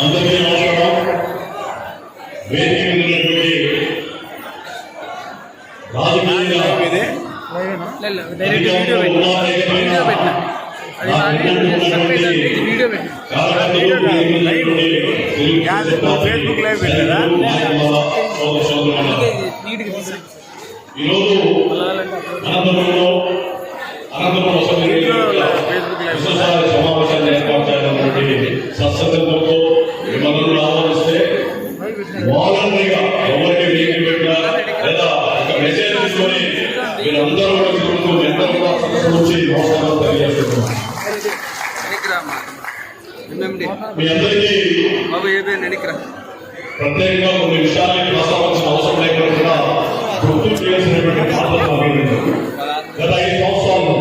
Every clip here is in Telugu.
అందరికీ నమస్కారం. వేదిక మీద ఉన్నటువంటి రాజకీయ ఫేస్బుక్ లైవ్ పెట్టారా? ఈరోజు అనంతపురంలో సమావేశాన్ని ఏర్పాటు చేయడానికి సత్సంగంతో మిమ్మల్ని ఆహ్వానిస్తే వాలంటరీగా ఎవరికి మీటింగ్ పెట్టినా లేదా ఒక మెసేజ్ తీసుకొని మీరందరూ కూడా తిరుగుతూ ఎంతో కూడా సదస్సు నుంచి నమస్కారం తెలియజేస్తున్నాం. మీ అందరికీ ప్రత్యేకంగా కొన్ని విషయాలకి ప్రస్తావించిన అవసరం లేకుండా గుర్తు చేయాల్సినటువంటి బాధ్యత గత 5 సంవత్సరాలు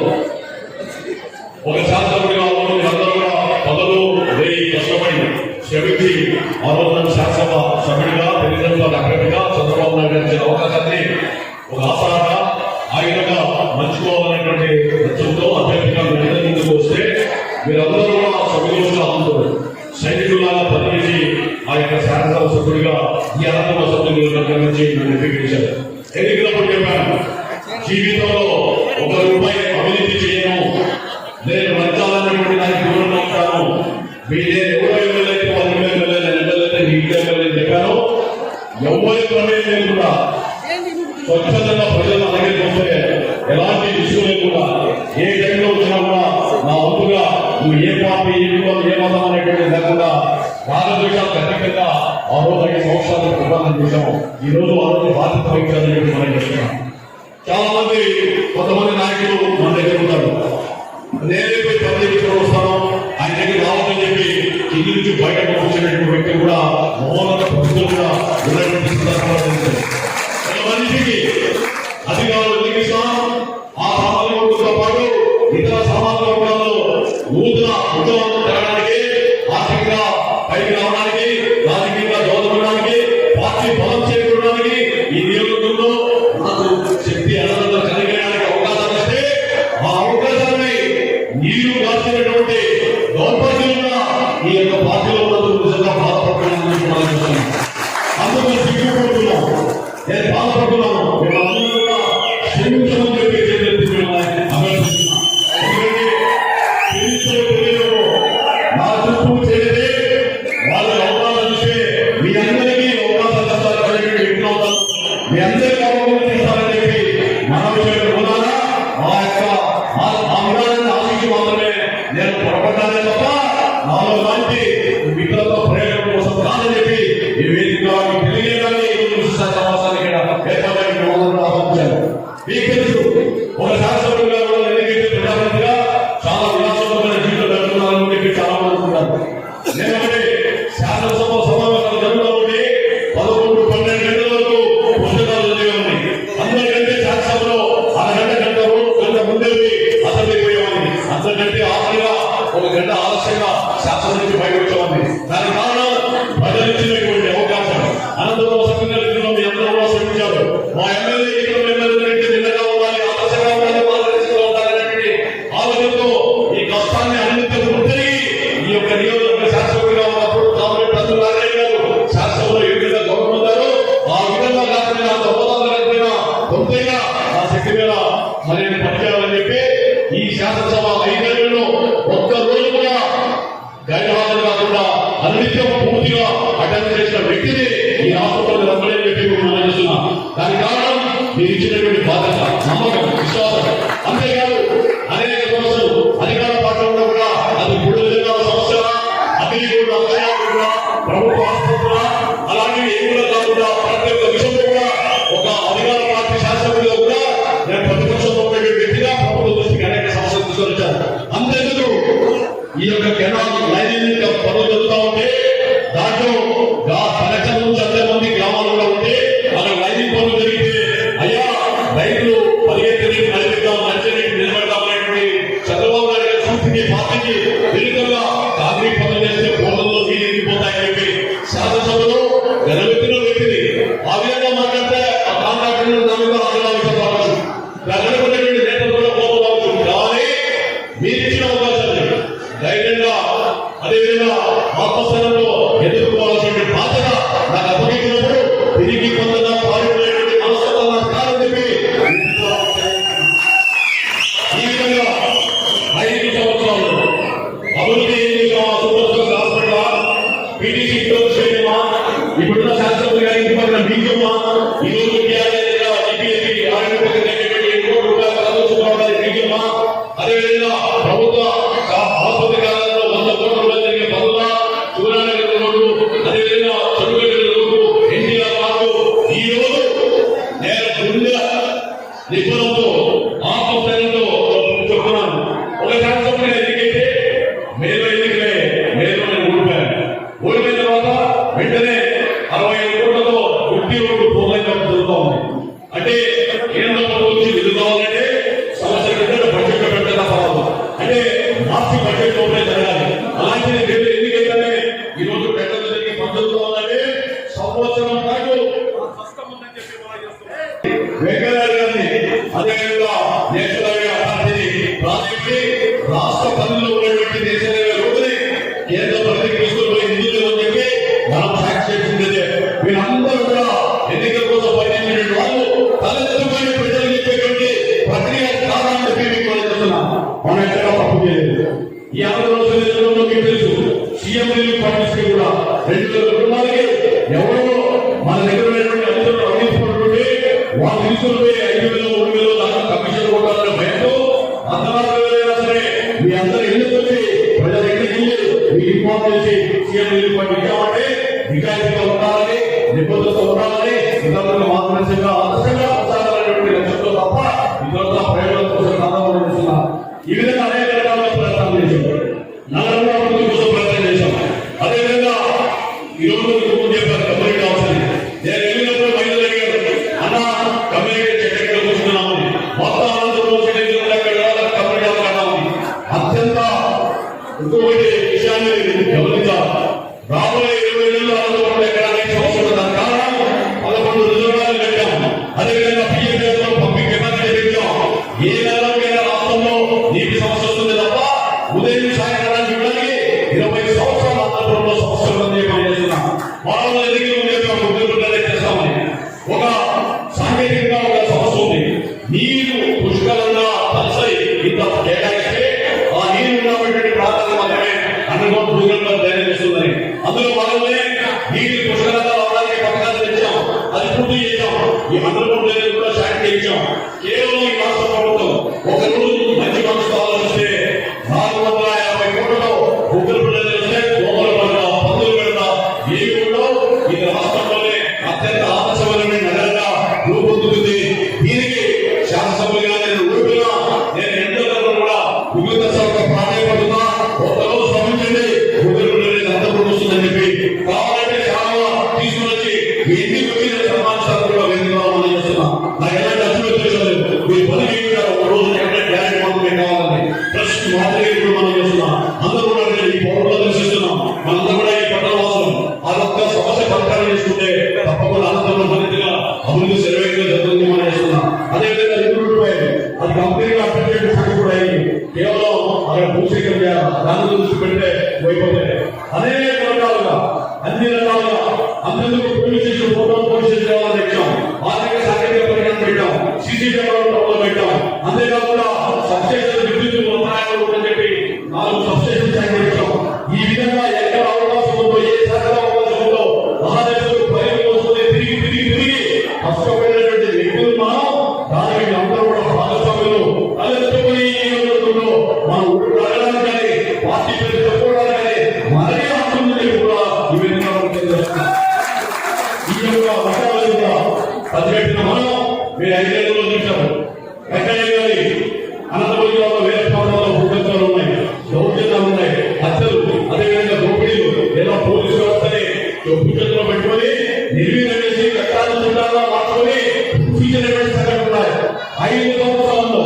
ఒక శాసనసభ్యుడిగా అందరూ కూడా పదలు వేయి కష్టపడి శ్రమించి ఆ రోజున శాసనసభ సభ్యుడిగా తెలుగుదేశం అగ్రమిగా చంద్రబాబు నాయుడు గారి అవకాశాన్ని ఒక ఆసరాగా ఆ విధంగా మంచుకోవాలనేటువంటి లక్ష్యంతో అభ్యర్థిగా ముందుకు వస్తే మీరందరూ కూడా సభ్యులుగా అందుతారు. సైనికులాగా ప్రతినిధి ఆ యొక్క శాసనసభ సభ్యుడిగా ఈ అనంతమ సభ్యుల దగ్గర నుంచి నన్ను ఎంపిక ఎన్నికలప్పుడు చెప్పాను, జీవితంలో ₹1 అవినీతి చేయను, నేను లంచాలన్నటువంటి దానికి దూరంగా ఉంటాను. మీరు ఎవరో ఎమ్మెల్యేతే వాళ్ళ ఎమ్మెల్యే ఎమ్మెల్యేతే మీ ఇంటి ఎమ్మెల్యే చెప్పాను. ఎవరి ప్రమేయం లేకుండా స్వచ్ఛందంగా ప్రజలు దగ్గరికి వస్తే ఎలాంటి ఇష్యూ లేకుండా ఏ టైంలో వచ్చినా కూడా నా వంతుగా నువ్వు ఏ పార్టీ ఏ మతం అనేటువంటి లేకుండా రాజద్వేషాలు ఖచ్చితంగా ఆ రోజు 5 సంవత్సరాలు ప్రధానం చేశాము. ఈ రోజు ఆ రోజు బాధ్యత వహించాలని చెప్పి మనం చెప్తున్నాం. చాలా మంది కొంతమంది నాయకులు మన దగ్గర ఉంటారు, నేనే పోయి పదవికి వస్తాను ఆయన దగ్గర రావాలని చెప్పి కింది నుంచి బయటకు వచ్చినటువంటి వ్యక్తి కూడా మౌనంగా ప్రభుత్వం కూడా ఉన్నటువంటి సందర్భాలు మనిషికి అధికారులు ఎన్నికిస్తాం. ఆ సామాజిక వర్గంతో పాటు ఇతర సామాజిక వర్గాల్లో నూతన ఉద్యోగాలు జరగడానికి, ఆర్థికంగా పైకి రావడానికి, రాజకీయంగా దోహదపడడానికి, పార్టీ బలం చేకూరడానికి ఈ నియోజకవర్గంలో నాకు శక్తి అనంతరం కలిగేయడానికి అవకాశం ఇస్తే ఆ అవకాశాన్ని నీరు కాల్చినటువంటి దౌర్భాగ్యంగా ఈ యొక్క పార్టీలో ఉన్నందుకు నిజంగా బాధపడుతున్నాను. అందుకు సిగ్గుపడుతున్నాం, నేను బాధపడుతున్నాను. మేమందరూ కూడా క్షమించమని చెప్పి నా చుట్టూ చేరితే వాళ్ళ అవకాశాలు ఇస్తే మీ అందరికీ అవకాశాలు ఇస్తారు కలిగి ఎట్లవుతాం, మీ అందరికీ అవకాశం ఇస్తారని చెప్పి మనం ఉన్నారా ఆ యొక్క ఆంధ్రాన్ని ఆశించి మాత్రమే నేను పొరపడ్డానే తప్ప నాలో లాంటి మిత్రులతో ప్రయోజనం కోసం కాదని చెప్పి ఈ వేదిక తెలియజేయడానికి సమావేశానికి ఏర్పాటు ఆహ్వానించాను. మీకు తెలుసు, ఒక శాసనసభ్యులుగా ఎన్నికైతే ప్రజాప్రతినిధిగా చాలా విలాసవంతమైన జీవితం జరుగుతున్నారని చెప్పి చాలా మంది అనుకుంటారు. నేనంటే శాసనసభ సమావేశాలు జరుగుతూ ఉంటే 11-12 గంటల వరకు పుస్తకాలు చదివే ఉన్నాయి. అందరికంటే శాసనసభలో గంట ముందే అసెంబ్లీకి పోయేవాడిని, అంతకంటే ఆఖరిగా 1 గంట ఆలస్యంగా శాసనం నుంచి బయటకు వచ్చేవాడిని. దానికి కారణం ప్రజలిచ్చినటువంటి అవకాశం. అనంతపురం సభ్యులు మీ అందరూ కూడా శ్రమించారు. మా ఎమ్మెల్యే నిన్నగా ఉండాలి, ఆలస్యంగా ఉండాలి, మార్గదర్శకంగా ఉండాలనేటువంటి ఆలోచనతో ఈ కష్టాన్ని అన్నింటినీ గుర్తిరిగి ఈ యొక్క నియోజకవర్గ శాసనసభ్యులుగా ఉన్నప్పుడు కామరెడ్డి ప్రసన్న నారాయణ గారు శాసనసభలో ఏ విధంగా గౌరవం పొందారు, ఆ విధంగా కాకపోయినా దొంగదాలు లేకపోయినా కొంతగా ఆ శక్తి మీద మరి పనిచేయాలని చెప్పి ఈ శాసనసభ 5 నెలల్లో ఒక్క రోజు కూడా గైర్హాజరు కాకుండా అనిత్యం పూర్తిగా అటెండ్ చేసిన వ్యక్తిని ఈ రాష్ట్రపతి రమ్మని చెప్పి మనం చేస్తున్నాం. దానికి కారణం మీరు ఇచ్చినటువంటి బాధ్యత, నమ్మకం, విశ్వాసం. అంతేకాదు అనేక సమస్యలు అధికార పార్టీలో కూడా అది 3 విధాల సమస్య, అది కూడా ప్రభుత్వ ఆసుపత్రుల అలాంటివి ఏమి కూడా కాకుండా ప్రతి ఒక్క విషయంలో కూడా ఒక అధికార పార్టీ శాసనసభ్యులు కూడా నేను ప్రతిపక్షంలో ఉండే వ్యక్తిగా ప్రభుత్వ దృష్టికి అనేక సమస్యలు తీసుకొచ్చాను. అంతేందుకు ఈ యొక్క కెనాల్ లైనింగ్ పనులు జరుగుతూ ఉంటే దాంట్లో కలెక్షన్ నుంచి 100 మంది గ్రామాలలో ఉంటే అక్కడ లైనింగ్ పనులు జరిగితే అయ్యా రైతులు పరిగెత్తి నడిపిద్దాం, మంచినీటి నిలబెడతామనేటువంటి చంద్రబాబు నాయుడు గారి సూచికి పార్టీకి విరుద్ధంగా కాంగ్రెస్ పనులు చేస్తే పోలల్లో నీళ్ళు ఎండిపోతాయని చెప్పి శాసనసభలో గెలవెత్తిన వ్యక్తిని ఆ విధంగా మాట్లాడితే ఆ కాంట్రాక్టర్లు నమ్మిగా ఆందోళన కావచ్చు, గెలవెత్తినటువంటి నేతలు కూడా పోవచ్చు. కానీ మీరు ఇచ్చిన అవకాశాన్ని ధైర్యంగా అదేవిధంగా ఆత్మస్థానంలో అవినీతి పొందగా పాల్గొనేటువంటి మనస్తత్వం నాకు కాదని చెప్పి ఈ విధంగా 5 సంవత్సరాలు అభివృద్ధి ఏం చేసామా? సూపర్ హాస్పిటల్, పీటీసీ చేయమా, ఇప్పుడున్న శాస్త్రజ్ఞ గారి ఇంటి పక్కన బీజమా, ఈ రోజు అదేవిధంగా ప్రభుత్వ ఆసుపత్రి కాలంలో 100 కోట్ల రూపాయలు జరిగే పనుల సూర్యానగర్ రోడ్డు, అదేవిధంగా చెరుగడ్డ రోడ్డు, ఎన్టీఆర్ పార్కు ఈ రోజు నేను గుండె నిపుణులతో ఆత్మస్థైర్యంతో చెప్తున్నాను. ఒక శాస్త్రజ్ఞ ఎన్నికైతే మేలో ఎన్నికలే మేలో నేను ఓడిపోయిన తర్వాత వెంటనే 65 కోట్లతో గుడ్డి రోడ్డు పూర్తి జరుగుతూ ఉంది. అంటే కేంద్ర ప్రభుత్వం నిధులు కావాలంటే సంవత్సరం కింద బడ్జెట్ పెట్టడం కావాలి, అంటే మార్చి బడ్జెట్ లోపలే జరగాలి. అలాంటిది రేపు ఎన్నికైతేనే ఈ రోజు పెట్టడం జరిగి పద్ధతులు ఉందంటే సంవత్సరం పాటు వెంకయ్య గారిని అదేవిధంగా నేషనల్ అథారిటీ ప్రాజెక్ట్ రాష్ట్ర పనుల్లో ఉన్నటువంటి దేశంలో రోజుని కేంద్ర ప్రభుత్వం తీసుకుని నిధులు అని చెప్పి మనం సాక్షి చేసిందే. వీళ్ళందరూ కూడా ఎన్నికల కోసం పనిచేసినటువంటి వాళ్ళు తలెత్తుకొని ప్రజలు చెప్పేటువంటి ప్రక్రియ కాదని చెప్పి మీకు చెప్తున్నా. మనం ఎక్కడ తప్పు చేయలేదు. ఈ 6 రోజులలో మీకు తెలుసు సీఎం రిలీఫ్ ఫండ్స్ కూడా 2,000 కుటుంబాలకి ఎవరో మన దగ్గర ఉన్నటువంటి అధికారులు అందించుకుంటుంటే వాళ్ళు తీసుకుంటే 5,000, 3,000 దాకా కమిషన్ కొట్టాలని భయంతో అంతరాత్రైనా సరే మీ అందరూ ఎందుకు వచ్చి ప్రజల దగ్గరికి మీకు ఇన్ఫార్మ్ చేసి సీఎం రిలీఫ్ ఫండ్ ఇచ్చామంటే నిజాయితీగా ఉండాలని, నిబద్ధతతో ఉండాలని, ఇతరులకు మార్గదర్శకంగా ఆదర్శంగా కొనసాగాలనేటువంటి లక్ష్యంతో తప్ప ఇతరుల ప్రయోజనం కోసం కాదని చేస్తున్నారు. ఈ విధంగా అనేక రకాల ప్రయత్నాలు చేశాం. నగరంలో అభివృద్ధి కోసం ప్రయత్నం చేశాం. అదేవిధంగా ఈ రోజు చెప్పారు కమ్యూనిటీ అవసరం. నేను వెళ్ళినప్పుడు మహిళలు అడిగారు, అన్న కమ్యూనిటీ ఎక్కడ కూర్చున్నామని. మొత్తం కమ్యూనిటీ అవసరం అత్యంత ఇంకొకటి విషయాన్ని గమనించాలి. రాబోయే 20 ఏళ్ళు అనంతపురంలో ఎక్కడానికి సమస్య దాని కారణం 11 రిజర్వాయర్లు పెట్టాం. అదేవిధంగా పిఎస్ఎస్లో పంపింగ్ కెపాసిటీ పెంచాం. ఏ నెలకైనా రాష్ట్రంలో నీటి సమస్య వస్తుంది తప్ప ఉదయం సాయంత్రం చూడడానికి 20 సంవత్సరాలు అనంతపురంలో సమస్యలు పనిచేస్తున్నాం. మరో ఎన్నికలు చేస్తామని ఒక సాంకేతికంగా ఒక సమస్య ఉంది. నీరు పుష్కలంగా తలసరి ఇంత కేటాయిస్తే ఆ నీరు ఉన్నటువంటి ప్రాంతాలు మాత్రమే అండర్గ్రౌండ్ భూగర్భంలో ధైర్యం చేస్తుందని అందులో భాగంగానే నీటి పుష్కలంగా రావడానికి పథకాలు తెచ్చాం. అది పూర్తి చేశాం. ఈ అండర్గ్రౌండ్ ధైర్యం కూడా శాంతి చేయించాం. కేవలం ఈ రాష్ట్ర ప్రభుత్వం ఒక రోజు మంచి మనసు ఆలోచిస్తే 450 కోట్లతో భూగర్భ చేస్తే దోమల పడక, పందులు పెడతా ఏమి ఉండవు. ఇది రాష్ట్రంలోనే అత్యంత ఆదర్శమైన నగరంగా రూపొందుతుంది. దీనికి శాసనసభ్యులుగా నేను ఊపినా నేను ఎంతో కూడా వివిధ శాఖ ప్రాధాన్యపడుతున్నా. ఒకరోజు శ్రమించండి, అంతపురం వస్తుందని చెప్పి కావాలంటే చాలా తీసుకుని వచ్చి ఎన్ని వివిధ సన్మానిస్తారో మనం చేస్తున్నాం. నాకు ఎలాంటి అసలు మీరు పని ఒక రోజు గ్యారెంటీ మాత్రమే కావాలని ట్రస్ట్ మాదిరిగా ఇప్పుడు మనం చేస్తున్నాం. అందరూ కూడా ఈ పౌరులు దర్శిస్తున్నాం. మనందరూ కూడా ఈ పట్టణవాసులు అదొక్క సమస్య పరిష్కారం చేసుకుంటే తప్పకుండా అనంతపురం మరింతగా అభివృద్ధి శరవేగంగా జరుగుతుంది మనం చేస్తున్నాం. అదేవిధంగా అది కంపెనీగా అప్డేట్ కూడా అయింది. కేవలం అక్కడ భూసేకరణ చేయాలి, దాని దృష్టి పెడితే అయిపోతాయి. అనేక రకాలుగా అన్ని రకాలుగా అందరికీ పోలీస్ స్టేషన్ పోవడం, పోలీస్ స్టేషన్ కావాలని పెట్టాం. ఆర్థిక సాంకేతిక పరిజ్ఞానం పెట్టాం, సీసీ కెమెరాలు పెట్టాం. అంతేకాకుండా సబ్స్టేషన్ విద్యుత్ అంతరాయాలు అని చెప్పి 4 సబ్స్టేషన్ శాంక్షన్ పెట్టాం. ఈ విధంగా ఎక్కడ అవకాశం ఉందో, ఏ శాఖలో అవకాశం ఉందో మహాదేశుడు పైకి వస్తుంది. తిరిగి కష్టపడినటువంటి వ్యక్తులు మనం దానికి అందరూ కూడా భాగస్వాములు తలెత్తుకుని మన ఊరు రావడానికి కానీ పార్టీ పేరు చెప్పుకోవడానికి కానీ మరీ ఆత్మని కూడా ఈ విధంగా ఈ యొక్క వర్గాలు కూడా పదిహేను మనం మీరు 5 ఏళ్ళలో చూశారు. వెంకయ్య గారి అనంతపురం జిల్లాలో వేరే ప్రాంతాల్లో భూకంపాలు ఉన్నాయి, దౌర్జన్యాలు ఉన్నాయి, హత్యలు, అదేవిధంగా దోపిడీలు. లేదా పోలీసు వ్యవస్థని భూచంలో పెట్టుకొని నిర్వీర్యం చేసి చట్టాలు చుట్టాల్లో మార్చుకొని సూచించినటువంటి సంఘటనలు ఉన్నాయి. 5 సంవత్సరాల్లో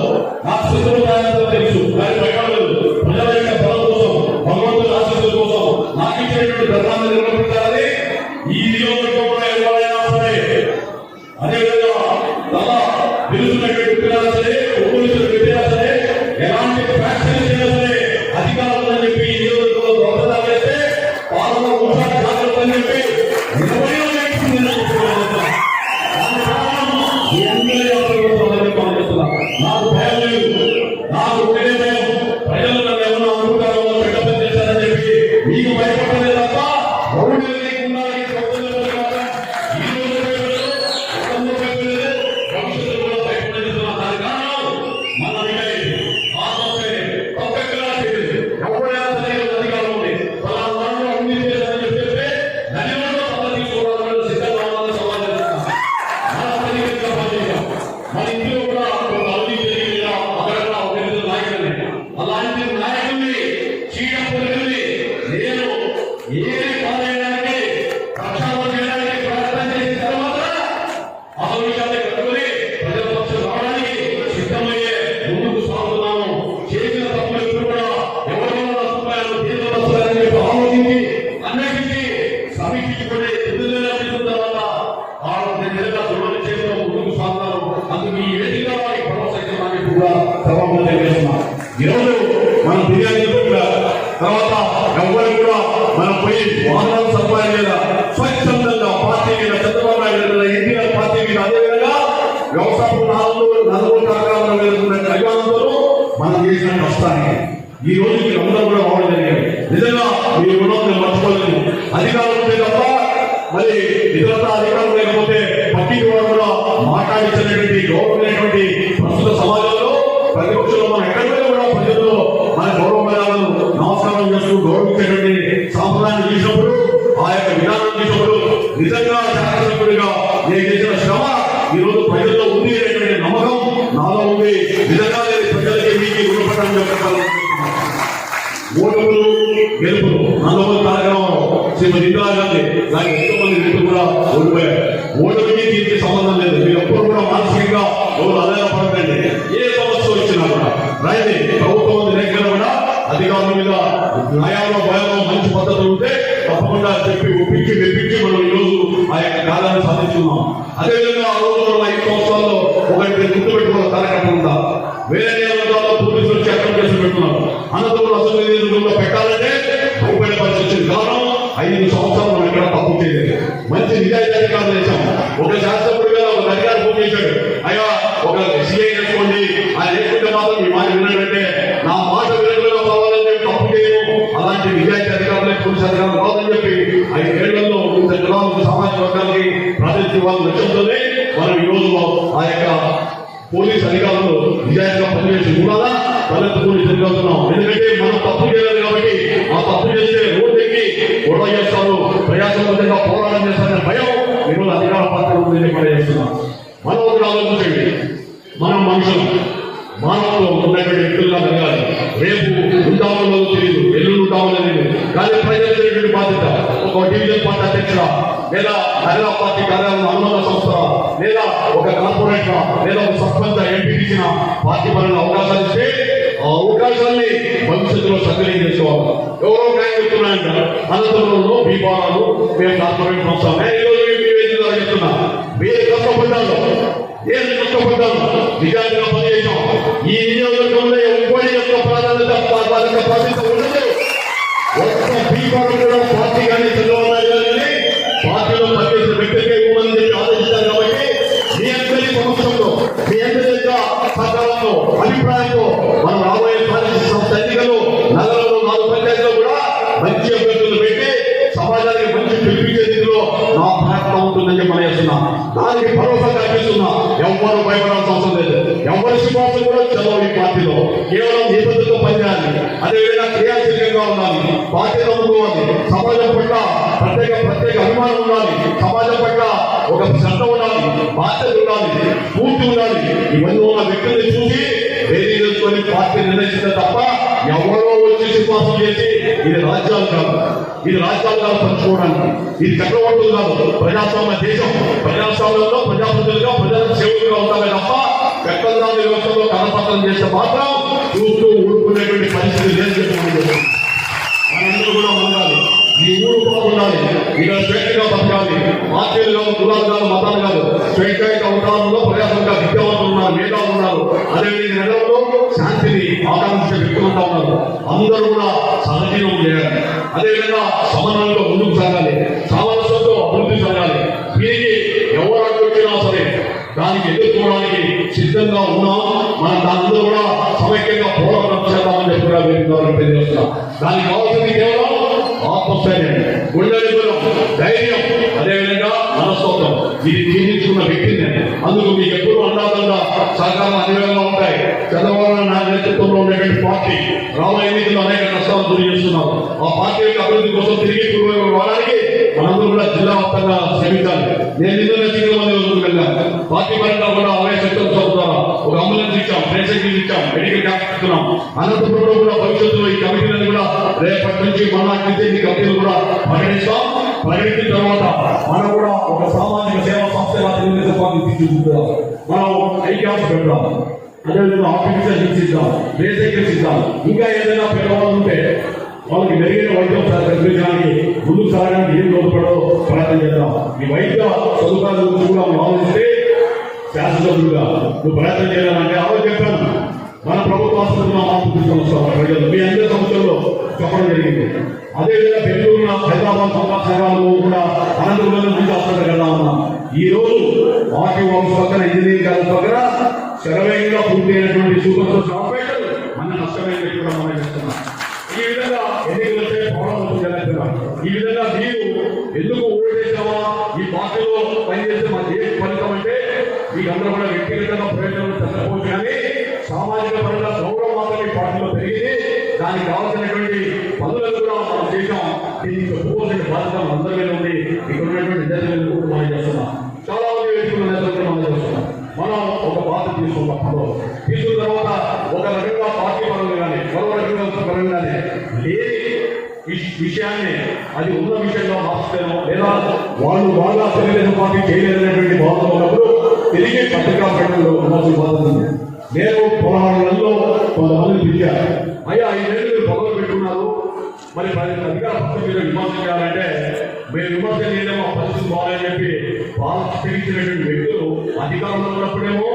నాకు సుందరదాయంతో తెలుసు, కానీ ప్రకటనలు ప్రజల యొక్క బలం కోసం, భగవంతుల ఆశీస్సుల కోసం నాకు ఇచ్చినటువంటి ప్రధాన నిర్వహించాలని ఈ నియోజకవర్గంలో ఎవరైనా సరే, అదేవిధంగా తల తెలుసున్నటువంటి పెట్టినా సరే, పోలీసులు పెట్టినా సరే, ఎలాంటి ఫ్యాక్షన్ అయినా సరే అధికారులు అని చెప్పి ఈ నియోజకవర్గంలో దొంగతనాలు చేస్తే పాలన జాగ్రత్త అని చెప్పి 20 మౌఢ్యం లేకుండా ఈ ప్రభుత్వం ద్వారా ఈ రోజు భయపడదు, భవిష్యత్తు కూడా భయపడేస్తున్న దాని కారణం మన విజయం. తప్పెక్కడా చేయలేదు. ఎవరైనా సరే అధికారం ఉంది, ఫలానా వాళ్ళు అభివృద్ధి చేశారని చెప్తే నదిలో సభ తీసుకోవాలని సిద్ధంగా ఉండాలని సవాల్ చేస్తున్నాం. మన సైనికులుగా పనిచేయాలి. మన ఇంట్లో కూడా కొంత అవినీతి జరిగిందా అక్కడ ఒక నాయకులని, అలాంటి నాయకుల్ని చీడపురుగుల్ని నేను ఏ కార్యాలయానికి ప్రక్షాళన చేయడానికి ప్రయత్నం చేసిన తర్వాత అసలు విషయాన్ని కట్టుకుని ప్రజల పక్షం రావడానికి సిద్ధమయ్యే ముందుకు సాగుతున్నాము. చేసిన తప్పులు ఎప్పుడు కూడా ఎవరిలో నష్టపోయారు, దేనిలో నష్టపోయారని చెప్పి ఆలోచించి అన్నిటికీ సమీక్షించుకుని తెలిసిన తర్వాత నిజంగా దృఢ చేస్తూ ముందుకు సాగుతారు. అందుకు ఈ వేదికగా వారికి భరోసా ఇస్తున్నామని కూడా సభలో తెలియజేస్తున్నాం. ఈరోజు మనం బిర్యానీ తర్వాత ఎవరు కూడా మనం పోయి వాహనాలు సదుపాయం లేదా స్వచ్ఛందంగా పార్టీ మీద చంద్రబాబు నాయుడు మీద ఎన్టీఆర్ పార్టీ మీద అదేవిధంగా వ్యవసాయ నలుగురు కార్యక్రమాలు వెళ్తున్న కళ్యాణంతో మనం చేసిన కష్టానికి ఈ రోజు మీరు అందరూ కూడా రావడం జరిగింది. నిజంగా మీ రుణం మర్చిపోలేదు. అధికారులు ఉంటే తప్ప మరి ఇతరత్ర అధికారులు లేకపోతే పట్టికి వారు కూడా మాట్లాడించినటువంటి గౌరవమైనటువంటి ప్రస్తుత సమాజంలో ప్రతిపక్షంలో మనం ఎక్కడ కూడా ప్రజల్లో మన గౌరవ మర్యాదలను నమస్కారం చేస్తూ గౌరవించేటువంటి సాంప్రదాయాన్ని చూసినప్పుడు ఆ యొక్క విధానం చూసినప్పుడు నిజంగా శాసనసభ్యుడిగా నేను చేసిన శ్రమ ఈ రోజు ప్రజల్లో ఉంది అనేటువంటి నమ్మకం నాలో ఉంది. నిజంగా నేను ప్రజలకి మీకు రుణపడని చెప్పాలి. ఓటులు గెలుపులు నందమూరి తారక రామారావు, శ్రీమతి ఇందిరాగాంధీ లాంటి ఎంతో మంది వ్యక్తులు కూడా ఓడిపోయారు. ఓటుకి దీనికి సంబంధం లేదు. మీరు ఎప్పుడు కూడా మానసికంగా ఎవరు ఆధారపడకండి. ఏ సమస్య వచ్చినా కూడా రైతు ప్రభుత్వం దగ్గర కూడా అధికారుల మీద న్యాయంలో భయంలో మంచి పద్ధతులు ఉంటే తప్పకుండా చెప్పి ఒప్పించి మెప్పించి మనం ఈ రోజు ఆ యొక్క కాలాన్ని సాధిస్తున్నాం. అదేవిధంగా ఆ రోజుల్లో 5 సంవత్సరాల్లో ఒకటి గుర్తుపెట్టుకున్న కార్యక్రమం ఉందా, వేరే నియోజకవర్గాల్లో పోలీసులు చట్టం చేసి పెట్టున్నారు. అనంతపురం అసెంబ్లీ నియోజకవర్గంలో పెట్టాలంటే భయపడే పరిస్థితి వచ్చింది. కారణం 5 సంవత్సరాలు మనం ఎక్కడ తప్పు చేయలేదు. మంచి నిజాయితీ అధికారులు చేశాం. ఒక శాసనసభ్యుడిగా ఒక అధికారి ఫోన్ చేశాడు, అయ్యా ఒక సిఐ నేర్చుకోండి, ఆయన నేర్చుకుంటే మాత్రం మీ మాట వినాలంటే నా మాట వినకుండా పోవాలని చెప్పి తప్పు చేయము. అలాంటి నిజాయితీ అధికారులే పోలీసు అధికారులు కాదని చెప్పి 5 ఏళ్లలో ఇంత జిల్లాలకు సామాజిక వర్గానికి ప్రాతినిధ్యం ఇవ్వాలని లక్ష్యంతోనే మనం ఈ రోజు ఆ యొక్క పోలీసు అధికారులు నిజాయితీగా పనిచేసి కూడా తలెత్తుకుని తిరుగుతున్నాం. ఎందుకంటే మనం తప్పు చేయలేదు కాబట్టి ఆ తప్పు చేస్తే రోడ్డుకి గొడవ చేస్తారు, ప్రజాస్వామ్యంగా పోరాటం చేస్తారనే భయం ఈరోజు అధికార పార్టీ ఉందని పనిచేస్తున్నాం. మనం ఒకటి ఆలోచించండి, మనం మనుషులు మానవులు ఉన్నటువంటి వ్యక్తులుగా పెరగాలి. రేపు ఉంటామో తెలియదు, ఎల్లుండి ఉంటామో తెలియదు, కానీ ప్రజలు బాధ్యత ఒక డివిజన్ పార్టీ అధ్యక్షుడా లేదా మహిళా పార్టీ కార్యాలయం అనుబంధ సంస్థ లేదా ఒక కార్పొరేట్ లేదా ఒక సర్పంచ్ ఎంపీ ఇచ్చిన పార్టీ పనులు అవకాశాలు ఇస్తే ఆ అవకాశాన్ని భవిష్యత్తులో సక్రియం చేసుకోవాలి. ఎవరో న్యాయం చెప్తున్నాయంట అనంతపురంలో బీపారాలు మేము కార్పొరేట్ సంస్థ చెప్తున్నా. మీరు కష్టపడ్డారు, నేను కష్టపడ్డాను, నిజాంగా పనిచేసాం. ఈ నియోజకవర్గంలో ఎవ్వరి యొక్క ప్రాధాన్యత ఉండదు. ఒక్క బీపారం కూడా పార్టీ కానీ చంద్రబాబు నాయుడు కానీ పార్టీలో పనిచేసిన వ్యక్తికే ఇవ్వమని చెప్పి ఆలోచిస్తారు. కాబట్టి మీ అందరి సమక్షంలో మీ అందరి యొక్క సహకారంలో అభిప్రాయంతో మనం రాబోయే సంస్థ ఎన్నికలు నగరంలో 4 పంచాయతీలో కూడా మంచి అభ్యర్థులు పెట్టి సమాజానికి మంచి పిలిపించే దిగులో నా ప్రయత్నం ఉంటుందని చెప్పి చేస్తున్నా. దానికి భరోసా కల్పిస్తున్నా. ఎవరు భయపడాల్సిన అవసరం లేదు. ఎవరి సిఫార్సు కూడా చదవాలి. పార్టీలో కేవలం నిబద్ధతతో పనిచేయాలి. అదేవిధంగా క్రియాశీలంగా ఉండాలి. పార్టీ నమ్ముకోవాలి. సమాజం పట్ల ప్రత్యేక అభిమానం ఉండాలి. సమాజం పట్ల ఒక శ్రద్ధ ఉండాలి, బాధ్యత ఉండాలి, పూర్తి ఉండాలి. ఇవన్నీ ఉన్న వ్యక్తుల్ని చూసి వేరే చేసుకొని పార్టీ నిర్ణయించిన తప్ప ఎవరో వచ్చి సిఫార్సు చేసి ఇది రాజ్యాలు కాదు. ఇది రాజ్యాలు కాదు పంచుకోవడానికి. ఇది చక్రవర్తులు కాదు. ప్రజాస్వామ్య దేశం. ప్రజాస్వామ్యంలో ప్రజాప్రతినిధులుగా ప్రజలకు సేవకులుగా ఉంటామే తప్ప చక్రవర్తి వ్యవస్థలో కరపత్రం చేస్తే మాత్రం చూస్తూ ఊరుకునేటువంటి పరిస్థితి లేదు చెప్పి మనందరూ కూడా ఉండాలి. ఈ ఊరు బాగుండాలి. ఇక్కడ స్వేచ్ఛగా బతకాలి. పార్టీలు కాదు, కులాలు కాదు, మతాలు కాదు. స్వేచ్ఛగా ఉండడంలో ప్రజాస్వామ్య విద్యావంతులు ఉన్నారు, మేధావులు ఉన్నారు. అదేవిధంగా నెలలో శాంతిని ఆకాంక్ష వ్యక్తులంతా ఉన్నారు. అందరూ కూడా సహజీవం చేయాలి. అదేవిధంగా సమన్వయంలో ముందుకు సాగాలి. సామరస్యంతో అభివృద్ధి సాగాలి. దీనికి ఎవరు అడ్డొచ్చినా సరే దానికి ఎదుర్కోవడానికి సిద్ధంగా ఉన్నాం. మనం దాంట్లో కూడా సమైక్యంగా పోరాటం చేద్దామని చెప్పి తెలియజేస్తున్నాం. దానికి కావాల్సింది కేవలం ఆత్మస్థైర్యం. గుండెలు, ధైర్యం, అదేవిధంగా మనస్తత్వం ఇది జీవించుకున్న వ్యక్తిని నేను. అందుకు మీకు ఎప్పుడు అందాదంగా సహకారం అనివార్యంగా ఉంటాయి. చంద్రబాబు నాయుడు నేతృత్వంలో ఉండేటువంటి పార్టీ రాబోయే ఎన్నికల్లో అనేక కష్టాలు గురి చేస్తున్నారు. ఆ పార్టీ యొక్క అభివృద్ధి కోసం తిరిగి పూర్వం రావడానికి మనందరూ కూడా జిల్లా మొత్తంగా శ్రమించాలి. నేను నిన్న చిన్న మంది రోజులు వెళ్ళాను. పార్టీ పరంగా కూడా అవే శక్తులు చదువుతారా ఒక అంబులెన్స్ ఇచ్చాం, ట్రైన్ సైకిల్ ఇచ్చాం, మెడికల్ క్యాంప్ ఇస్తున్నాం. అనంతపురంలో కూడా భవిష్యత్తులో ఈ కమిటీలను కూడా రేపటి నుంచి మనాటి ఈ కమిటీలు కూడా ప్రకటిస్తాం. ప్రకటించిన తర్వాత మనం కూడా ఒక సామాజిక సేవా సంస్థ తెలుగుదేశం పార్టీ తీసుకుంటాం. మనం ఐ క్యాంప్స్ పెడతాం, అదేవిధంగా ఆర్టిఫిషియల్ హిల్స్ ఇద్దాం, బేసిక్ ఇద్దాం. ఇంకా ఏదైనా పేదవాళ్ళు ఉంటే వాళ్ళకి మెరుగైన వైద్యం కల్పించడానికి ముందుకు సాగడానికి ఏం లోపడో ప్రయత్నం చేద్దాం. ఈ వైద్య సదుపాయాల గురించి కూడా మనం ఆలోచిస్తే శాశ్వతంగా నువ్వు ప్రయత్నం చేయాలంటే అవన్నీ చెప్పాను. మన ప్రభుత్వ ఆసుపత్రిలో మార్పు తీసుకొస్తాం ప్రజలు మీ అందరి సంస్థల్లో చెప్పడం జరిగింది. అదేవిధంగా బెంగళూరు, హైదరాబాద్ సంఘాలు కూడా అనంతపురంలో మంచి ఆసుపత్రి వెళ్తా ఉన్నాం. ఈ రోజు ఆర్టీ ఆఫీస్ పక్కన ఇంజనీరింగ్ కాలేజ్ పక్కన శరవేగంగా పూర్తి అయినటువంటి సూపర్ ఆపరేషన్ మన నష్టమైన కూడా మనం చేస్తున్నాం. ఈ విధంగా ఎన్నికలు ఈ విధంగా మీరు ఎందుకు ఓటేసామా ఈ పార్టీలో పనిచేస్తే మాకు ఏ ఫలితం అంటే మీకు అందరూ కూడా వ్యక్తిగతంగా ప్రయోజనం తెచ్చకపోవచ్చు, కానీ సామాజిక పరంగా గౌరవం మాత్రం ఈ పార్టీలో పెరిగింది. దానికి కావాల్సినటువంటి పనులను కూడా మనం చేశాం. దీనికి చెప్పుకోవాల్సిన బాధ్యత అందరి మీద ఉంది. ఇక్కడ ఉన్నటువంటి నేతలు కూడా మనం చేస్తున్నాం. చాలా మంది వ్యక్తుల నేతలు మనం చేస్తున్నాం. మనం ఒక బాధ్యత తీసుకున్న తీసుకున్న తర్వాత ఒక రకంగా పార్టీ పరంగా కానీ మరో రకంగా పరంగా లేని విషయాన్ని అది ఉన్న విషయంగా మార్చుతామో లేదా వాళ్ళు బాగా తెలుగుదేశం పార్టీ చేయలేదనేటువంటి భావన ఉన్నప్పుడు తిరిగి పత్రికా ప్రకటనలో ఉండాల్సిన బాధ్యత ఉంది. నేను 16 నెలల్లో కొంతమంది పిలిచారు, అయ్యా 5 నెలలు మీరు పొగలు పెట్టుకున్నారు, మరి అధికార పక్షం మీద విమర్శ చేయాలంటే మేము విమర్శ చేయలేమో పరిస్థితి బాగాలని చెప్పి పిలిచినటువంటి వ్యక్తులు అధికారంలో ఉన్నప్పుడేమో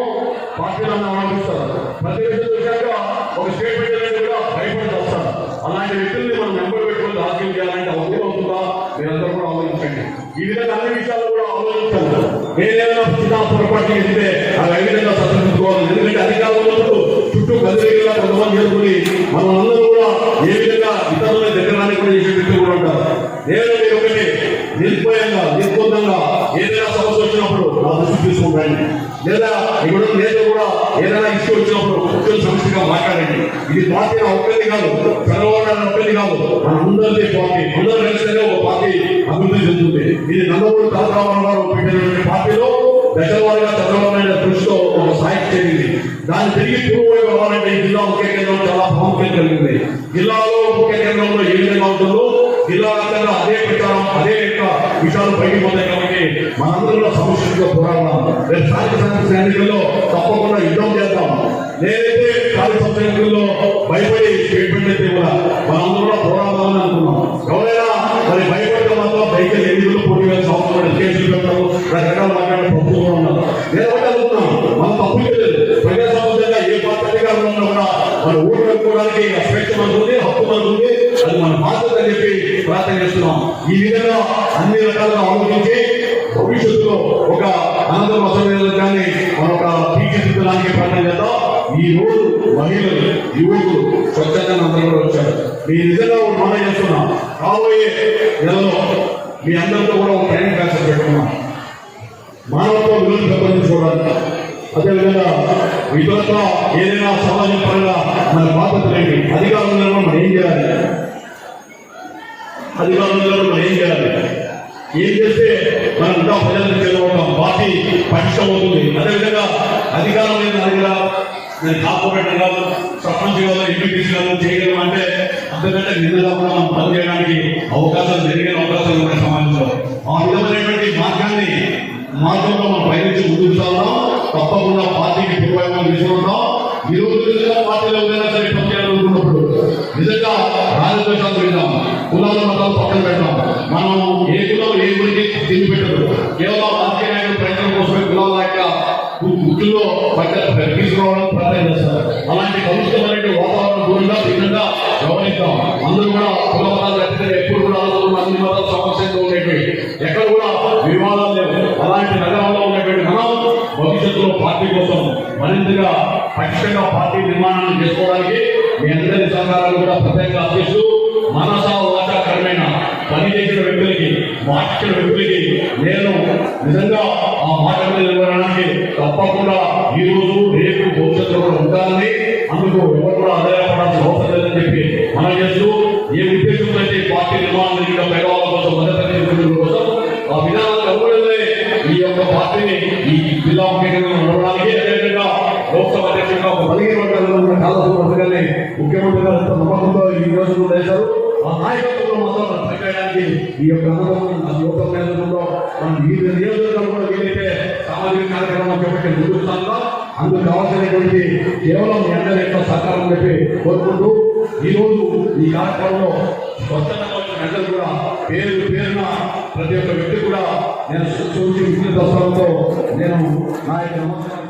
పార్టీలను ఆలోచిస్తారు, ప్రతిపక్షం వచ్చాక ఒక స్టేట్మెంట్ అనేది కూడా భయపడి వస్తారు. అలాంటి వ్యక్తుల్ని మనం నెంబర్ పెట్టుకుని రాజకీయం చేయాలంటే అవసరం అవుతుందా మీరందరూ కూడా ఆలోచించండి. ఈ విధంగా అన్ని విషయాలు కూడా ఆలోచించాలి. ఏదైనా చిన్న పొరపాటు చేస్తే అది ఏ విధంగా సరిదిద్దుకోవాలి. ఎందుకంటే అధికారంలో చుట్టూ గదిగా కొంతమంది చేసుకుని మనం అందరూ కూడా ఏ విధంగా ఇతరుల దగ్గరానికి కూడా చేసే వ్యక్తులు కూడా ఉంటారు. నేను ఒకటి నిర్భయంగా నిర్బంధంగా ఏదైనా సమస్య వచ్చినప్పుడు నా దృష్టి తీసుకుంటాను, లేదా ఇక్కడ నేత కూడా ఏదైనా ఇష్యూ వచ్చినప్పుడు కూర్చొని సమస్యగా మాట్లాడండి. ఇది పార్టీ ఒక్కరిది కాదు, చంద్రబాబు ఒక్కరిది కాదు, మన అందరిది పార్టీ. అందరూ కలిస్తేనే ఒక పార్టీ అభివృద్ధి చెందుతుంది. ఇది నందమూరి తారకరామారావు గారు పెట్టినటువంటి పార్టీలో దశవారీగా చంద్రబాబు నాయుడు దృష్టిలో ఒక స్థాయికి చేరింది. దాన్ని తిరిగి పూర్వవైపు రావాలంటే ఈ జిల్లా ముఖ్య కేంద్రం చాలా ప్రాముఖ్యత కలిగింది. జిల్లాలో ముఖ్య కేంద్రంలో ఏ విధంగా ఉంటుందో జిల్లా వ్యాప్తంగా అదే ప్రచారం అదే యొక్క విషయాలు బయటకు పోతాయి. కాబట్టి మనందరూ సమస్యగా పోరాడదాం. రేపు స్థానిక సంస్థ ఎన్నికల్లో తప్పకుండా యుద్ధం చేద్దాం. నేనైతే స్థానిక సంస్థ ఎన్నికల్లో భయపడి స్టేట్మెంట్ అయితే కూడా మనందరూ కూడా పోరాడాలని అనుకున్నాం. ఎవరైనా మరి భయపడటం మాత్రం బయట ఎన్నికల్లో పోటీ వేయాల్సిన అవసరం లేదు. కేసులు పెట్టడం రకరకాల మాట్లాడే ప్రభుత్వం కూడా ఉన్నారు. నేను ఒకటి అనుకున్నాం, మనం తప్పు చేయలేదు. ప్రజాస్వామ్యంగా ఏ పార్టీగా ఉన్నా కూడా మన ఓటు పెట్టుకోవడానికి స్వేచ్ఛ మనకుంది, హక్కు మనకుంది. అది మన బాధ్యత అని చెప్పి ప్రార్థన చేస్తున్నాం. ఈ విధంగా అన్ని రకాలుగా ఆలోచించి భవిష్యత్తులో ఒక అనంతరం అసలు మనం ఒక తీర్చిదిద్దడానికి ప్రయత్నం చేద్దాం. ఈ రోజు మహిళలు యువకులు స్వచ్ఛంగా అందరూ కూడా వచ్చారు. మీ నిజంగా ఒక మనం చేస్తున్నాం. రాబోయే నెలలో మీ అందరితో కూడా ఒక ట్రైనింగ్ క్లాస్ పెట్టుకున్నాం. మానవత్వం విలువలు పెంపొందించుకోవడానికి, అదేవిధంగా ఇతరులతో ఏదైనా సమాజం పరంగా మన బాధ్యత ఏంటి, అధికారులలో మనం ఏం చేయాలి, అధికారులలో మనం ఏం చేయాలి, ఏం చేస్తే మనం ఇంకా ప్రజలకు చేరుకుంటాం, పార్టీ పటిష్టం అవుతుంది. అదేవిధంగా అధికారం లేదు అదిగా నేను కార్పొరేటర్ కాదు, సర్పంచ్ కాదు, ఎంపీటీసీ కాదు చేయగలం అంటే అంతకంటే నిజంగా కూడా మనం పని చేయడానికి అవకాశాలు జరిగే అవకాశాలు ఉన్నాయి సమాజంలో. ఆ విధమైనటువంటి మార్గంలో మనం పయనించి ముందుకు సాగుతాం. తప్పకుండా పార్టీకి పూర్వైపు తీసుకుంటాం. ఈ రోజు నిజంగా పార్టీలో ఏదైనా సరే పనిచేయాలనుకున్నప్పుడు నిజంగా రాజద్వేషాలు వింటాం, కులాల మతాలు పక్కన పెడతాం. మనం ఏ కులం ఏ గురికి తిండి పెట్టదు. కేవలం రాజకీయ నాయకులు ప్రయత్నం కోసమే కులాల యొక్క గుర్తుల్లో తీసుకురావడానికి ప్రయత్నం చేస్తారు. అలాంటి కలుషితమైన వాతావరణం దూరంగా భిన్నంగా వ్యవహరిస్తాం. అందరూ కూడా కుల మతాలు ఎక్కడ ఎప్పుడు కూడా అన్ని మతాల సమస్యలు ఉండేవి, ఎక్కడ కూడా వివాదాలు లేవు. అలాంటి నగరంలో ఉన్నటువంటి మనం భవిష్యత్తులో పార్టీ కోసం మరింతగా పటిష్టంగా పార్టీ నిర్మాణాన్ని చేసుకోవడానికి మీ అందరి సహకారాలు కూడా ప్రత్యేకంగా అందిస్తూ మనసా వాచా కర్మేణ పనిచేసిన వ్యక్తులకి మార్చిన వ్యక్తులకి నేను నిజంగా ఆ మాట నిలబడడానికి తప్పకుండా ఈ రోజు రేపు భవిష్యత్తులో కూడా ఉంటానని అందుకు ఎవరు కూడా ఆదాయపడాల్సిన అవసరం లేదని చెప్పి మనం చేస్తూ ఏ ఉద్దేశంతో అయితే పార్టీ నిర్మాణం పేదవాళ్ళ కోసం మద్దతు కోసం ఆ విధానాలు ఎవరైతే ఈ యొక్క పార్టీని ఈ జిల్లా ముఖ్యంగా నడవడానికి అదేవిధంగా లోక్సభ అధ్యక్షుడిగా 15 వర్గాల్లో ఉన్న కాలసుగానే ముఖ్యమంత్రి గారు నమ్మకంతో ఈ రోజు వేశారు. ఆ నాయకత్వంలో మాత్రం పనిచేయడానికి ఈ యొక్క యువత నేతృత్వంలో మనం ఈ నియోజకవర్గంలో కూడా వీలైతే సామాజిక కార్యక్రమాలు చేపట్టే ముందుకు స్థానంలో అందుకు కావాల్సినటువంటి కేవలం మీ అందరి యొక్క సహకారం చెప్పి కోరుకుంటూ ఈ రోజు ఈ కార్యక్రమంలో స్వచ్ఛందంగా వచ్చిన అందరూ కూడా పేరున ప్రతి ఒక్క వ్యక్తి కూడా నేను సూచి విద్యుత్ నేను నా యొక్క నమస్కారం